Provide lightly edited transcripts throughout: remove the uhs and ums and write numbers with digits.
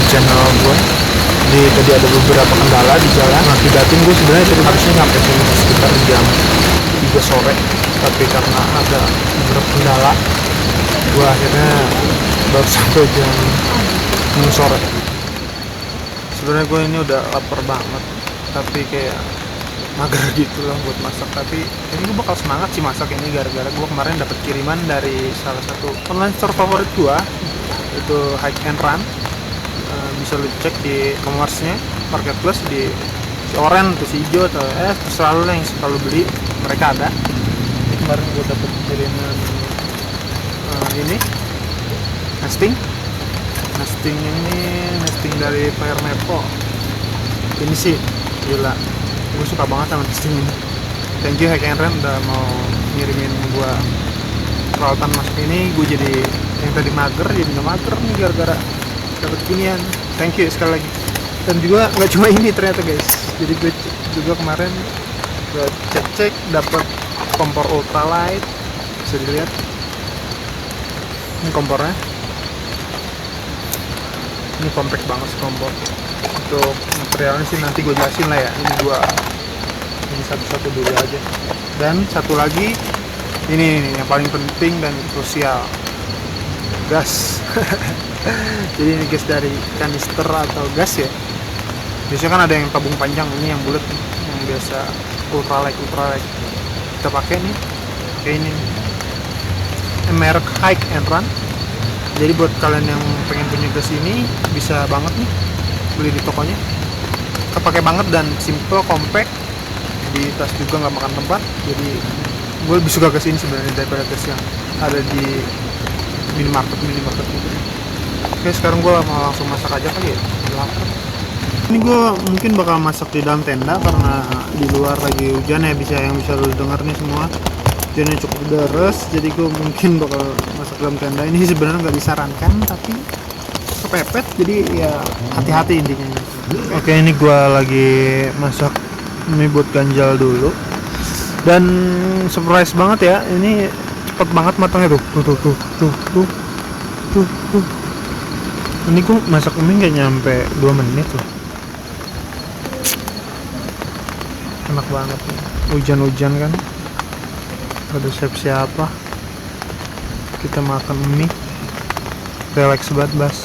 channel gue. Jadi tadi ada beberapa kendala di jalan, ngakibatin gue sebenarnya tadi harusnya nyampe sini sekitar jam 3 sore, tapi karena ada beberapa kendala gue akhirnya baru sampai jam 6 sore. Sebenarnya gue ini udah lapar banget, tapi kayak mager gitu lah buat masak. Tapi ini gue bakal semangat sih masak ini gara-gara gue kemarin dapat kiriman dari salah satu online store favorit gue, itu Hike and Run. Bisa lu cek di commerce-nya, marketplace, di si oren atau si hijau atau terserah lu yang suka lu beli, mereka ada. Kemarin gue dapet kiriman ini nesting dari Fire Maple. Ini sih gila, gue suka banget sama nesting ini. Thank you Hike and Run udah mau ngirimin gue peralatan masak ini. Gue jadi yang tadi mager jadi nggak mager nih gara-gara dapat ginian. Thank you sekali lagi. Dan juga nggak cuma ini ternyata guys, jadi gue juga kemarin gue cek dapat kompor ultralight, bisa dilihat ini kompornya. Ini compact banget sih kompor. Untuk materialnya sih nanti gue jelasin lah ya, ini satu-satu dulu aja. Dan satu lagi ini yang paling penting dan krusial, gas. Jadi ini gas dari kanister atau gas ya. Biasanya kan ada yang tabung panjang, ini yang bulat yang biasa ultralight. Kita pakai nih, kayak ini merek Hike and Run. Jadi buat kalian yang pengen punya gas ini bisa banget nih beli di tokonya. Kepake banget dan simple, compact, di tas juga nggak makan tempat. Jadi gue lebih suka gas ini sebenarnya daripada gas yang ada di minimarket gitu. Oke, sekarang gue mau langsung masak aja kali ya. Ini gue mungkin bakal masak di dalam tenda karena di luar lagi hujan ya, yang bisa lu denger nih semua. Hujannya cukup deras, jadi gue mungkin bakal masak dalam tenda. Ini sebenarnya nggak disarankan, tapi kepepet, jadi ya hati-hati intinya. Oke, ini gue lagi masak mie buat ganjal dulu. Dan surprise banget ya, ini cepet banget matangnya tuh. Ini gue masak mie nggak nyampe 2 menit loh. Enak banget nih. Hujan-hujan kan, ada siapa kita makan mie, relax banget bas.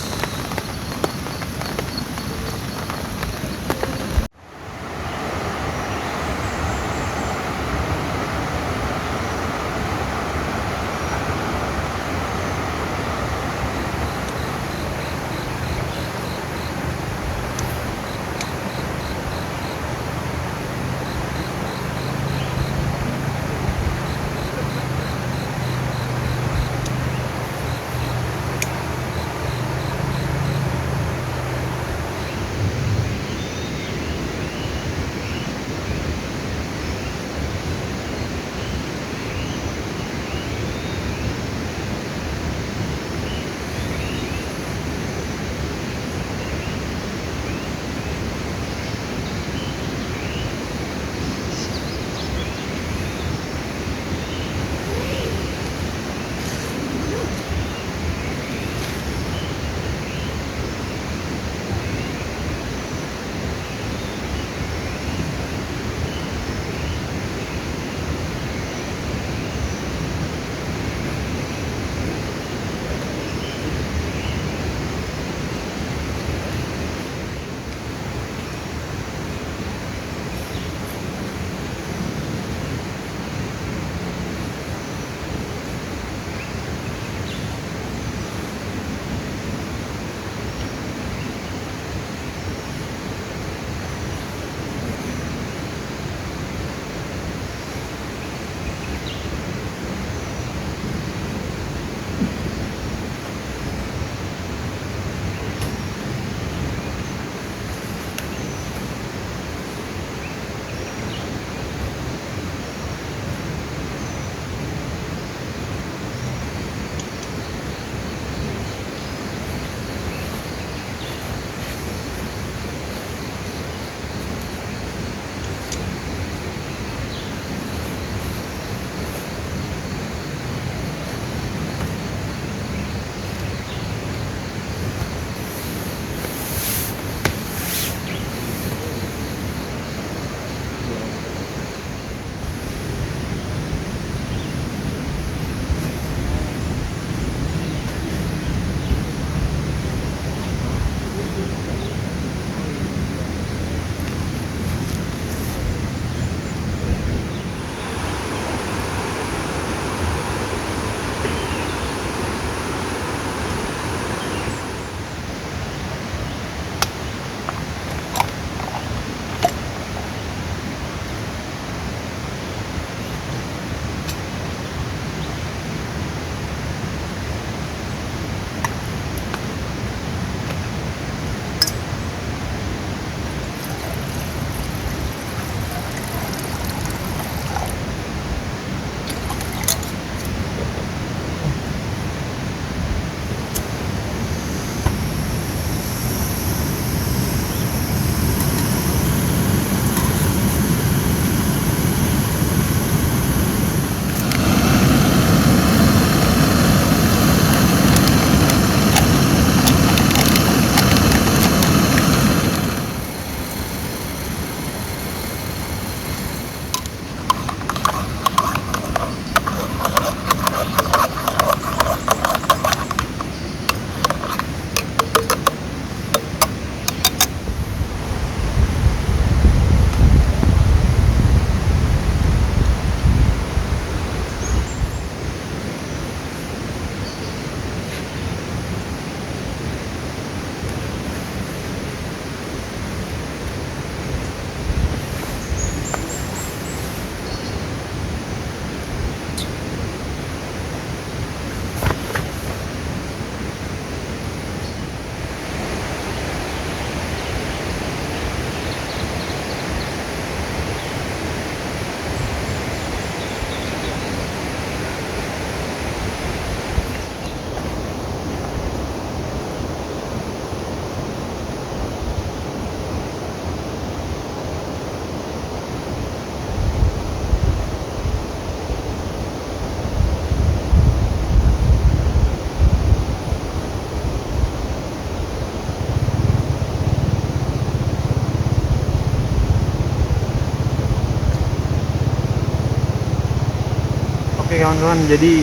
Oke kawan-kawan, jadi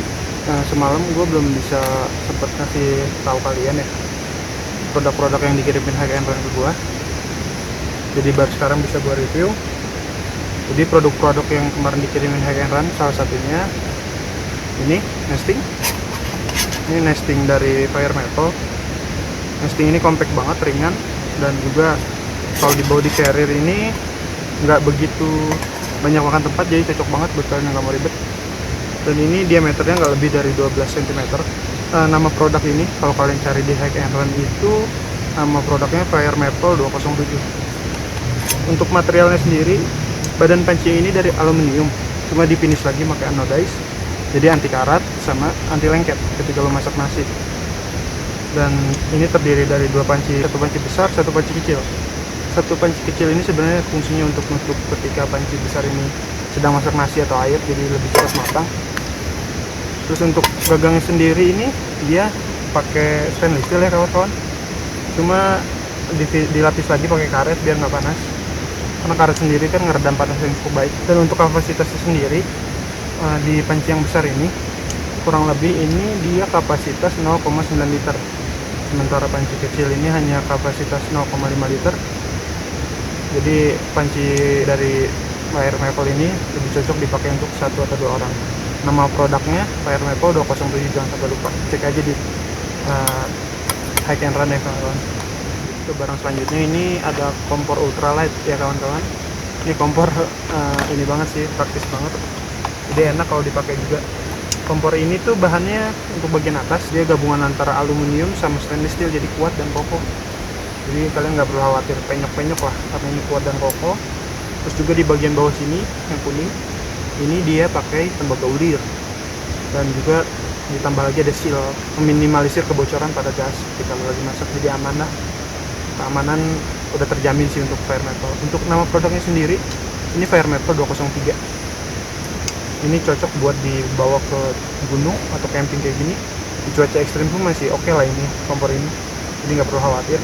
semalam gue belum bisa sempet ngasih tahu kalian ya produk-produk yang dikirimin Hack and Run ke gue. Jadi baru sekarang bisa gue review. Jadi produk-produk yang kemarin dikirimin Hack and Run salah satunya ini nesting. Ini nesting dari Fire Maple. Nesting ini compact banget, ringan, dan juga kalau di body carrier ini nggak begitu banyak makan tempat, jadi cocok banget buat kalian yang nggak mau ribet. Dan ini diameternya nggak lebih dari 12 cm. Nama produk ini kalau kalian cari di Hack and Run itu nama produknya Fire Maple 207. Untuk materialnya sendiri, badan pancing ini dari aluminium, cuma dipinish lagi pakai anodize, jadi anti karat sama anti lengket ketika lo masak nasi. Dan ini terdiri dari dua panci, satu panci besar, satu panci kecil. Satu panci kecil ini sebenarnya fungsinya untuk nutup ketika panci besar ini sedang masak nasi atau air, jadi lebih cepat matang. Terus untuk gagangnya sendiri ini dia pakai stainless steel ya kawan-kawan, cuma dilapis lagi pakai karet biar nggak panas, karena karet sendiri kan ngeredam panas yang cukup baik. Dan untuk kapasitasnya sendiri di panci yang besar ini kurang lebih ini dia kapasitas 0,9 liter, sementara panci kecil ini hanya kapasitas 0,5 liter. Jadi panci dari Fire Maple ini lebih cocok dipakai untuk satu atau dua orang. Nama produknya Fire Maple 207, jangan sampai lupa, cek aja di Hack and Run ya kawan-kawan. Itu barang selanjutnya, ini ada kompor ultralight ya kawan-kawan. Ini kompor ini banget sih, praktis banget, jadi enak kalau dipakai juga. Kompor ini tuh bahannya untuk bagian atas dia gabungan antara aluminium sama stainless steel, jadi kuat dan kokoh. Jadi kalian nggak perlu khawatir penyok-penyok lah, karena ini kuat dan kokoh. Terus juga di bagian bawah sini yang kuning ini dia pakai tembaga ulir, dan juga ditambah lagi ada seal meminimalisir kebocoran pada gas ketika lagi masak, jadi aman lah. Keamanan udah terjamin sih untuk Fire Maple. Untuk nama produknya sendiri ini Fire Maple 203. Ini cocok buat dibawa ke gunung atau camping kayak gini, di cuaca ekstrim pun masih oke lah ini kompor ini, jadi nggak perlu khawatir.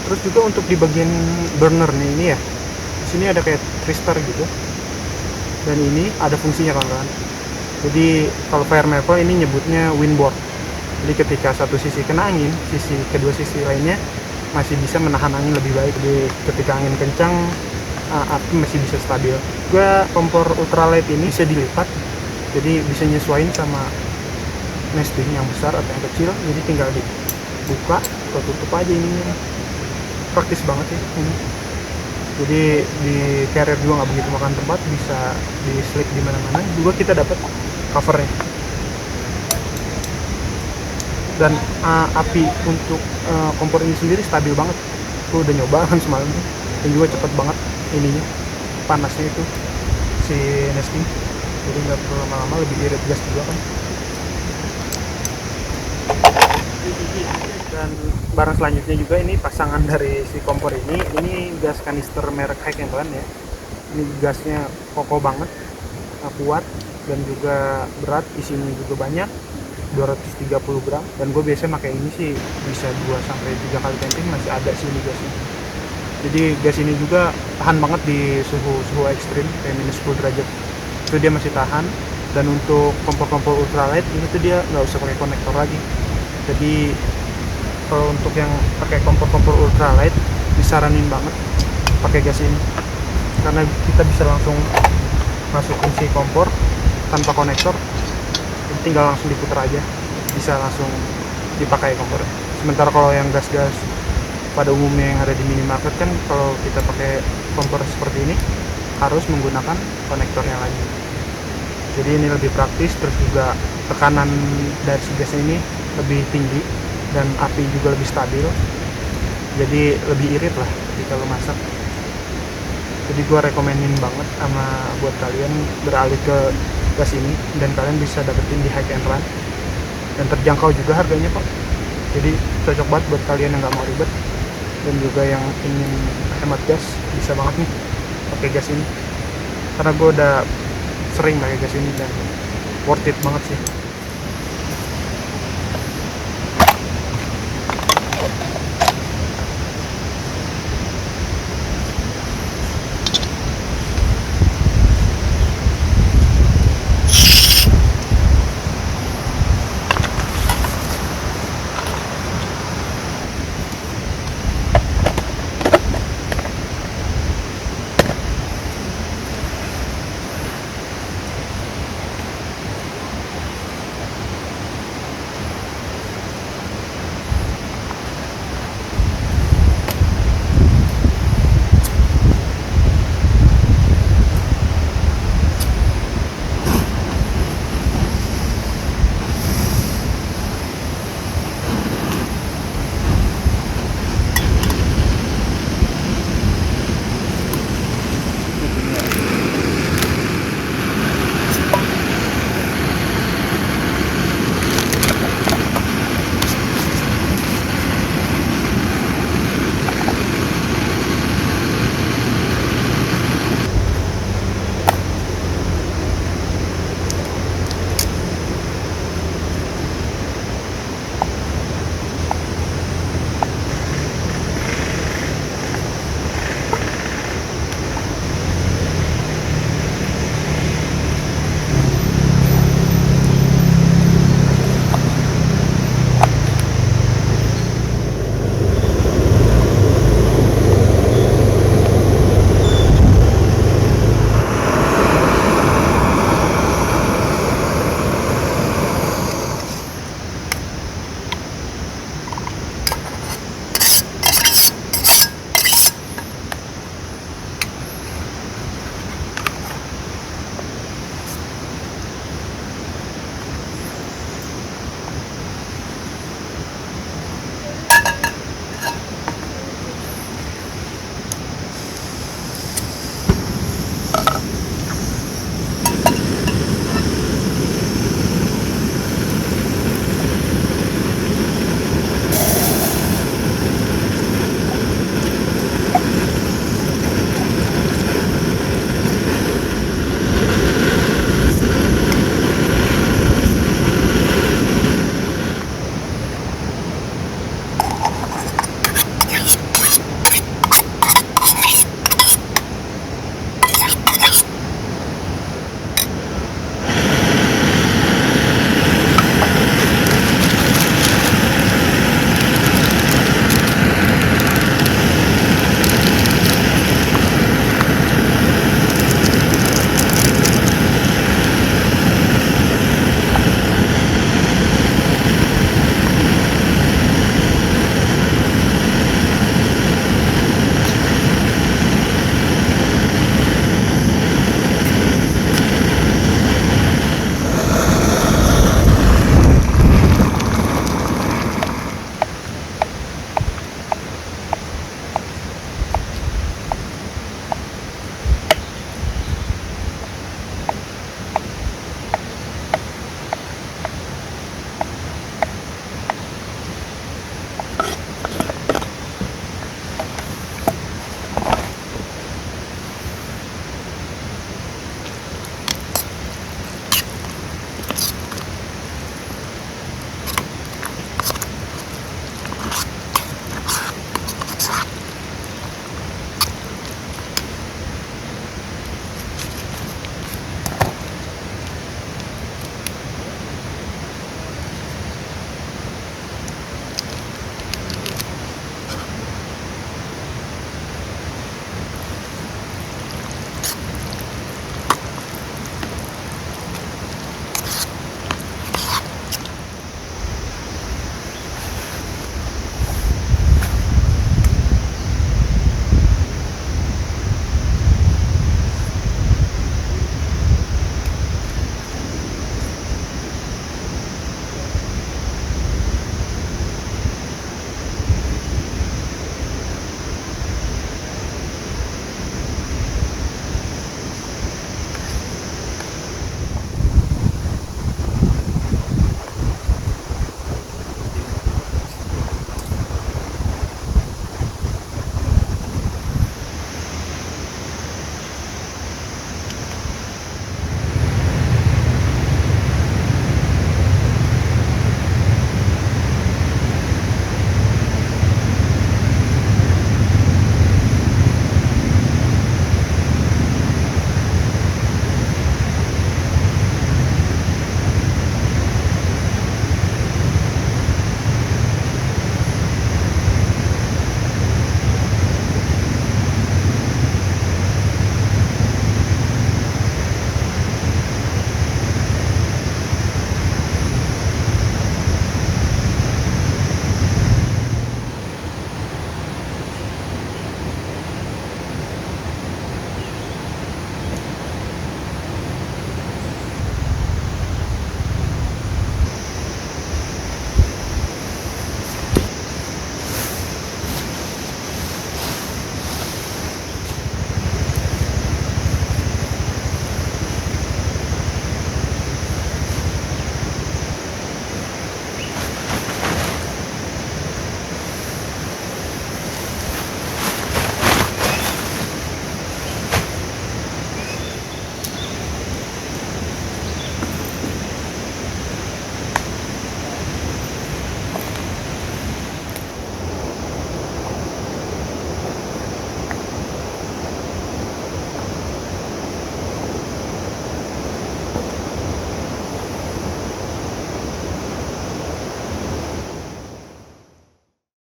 Terus juga untuk di bagian burnernya ini ya, di sini ada kayak twister gitu, dan ini ada fungsinya kawan-kawan. Jadi kalau Fire Maple ini nyebutnya windboard, jadi ketika satu sisi kena angin, kedua sisi lainnya masih bisa menahan angin lebih baik. Jadi ketika angin kencang, api masih bisa stabil. Juga kompor ultralight ini bisa dilipat, jadi bisa nyesuaiin sama nesting yang besar atau yang kecil, jadi tinggal dibuka atau tutup aja ininya. Praktis banget sih ini. Jadi di carrier juga nggak begitu makan tempat, bisa di slip di mana-mana. Juga kita dapat covernya. Dan api untuk kompor ini sendiri stabil banget. Aku udah nyoba kan semalam, dan juga cepet banget ininya, panasnya itu si nesting, jadi nggak perlu lama-lama, lebih irit gas juga kan. Dan barang selanjutnya juga ini pasangan dari si kompor ini gas kanister merek Hack and Run ya. Ini gasnya kokoh banget, kuat, dan juga berat, isinya juga banyak, 230 gram. Dan gue biasanya pakai ini sih bisa 2-3 kali camping masih ada sih ini gasnya. Jadi gas ini juga tahan banget di suhu ekstrim kayak minus 10 derajat, itu dia masih tahan. Dan untuk kompor-kompor ultralight ini tuh dia nggak usah pakai konektor lagi. Jadi kalau untuk yang pakai kompor-kompor ultralight disaranin banget pakai gas ini, karena kita bisa langsung masukin si kompor tanpa konektor, tinggal langsung diputar aja, bisa langsung dipakai kompornya. Sementara kalau yang gas-gas pada umumnya yang ada di minimarket kan, kalau kita pakai kompor seperti ini harus menggunakan konektornya lagi. Jadi ini lebih praktis, terus juga tekanan dari si gas ini lebih tinggi dan api juga lebih stabil, jadi lebih irit lah ketika lo masak. Jadi gue rekomenin banget sama buat kalian beralih ke gas ini, dan kalian bisa dapetin di Hack and Run, dan terjangkau juga harganya kok. Jadi cocok banget buat kalian yang nggak mau ribet, dan juga yang ingin hemat gas, bisa banget nih pakai gas ini, karena gue udah sering pakai gas ini dan worth it banget sih.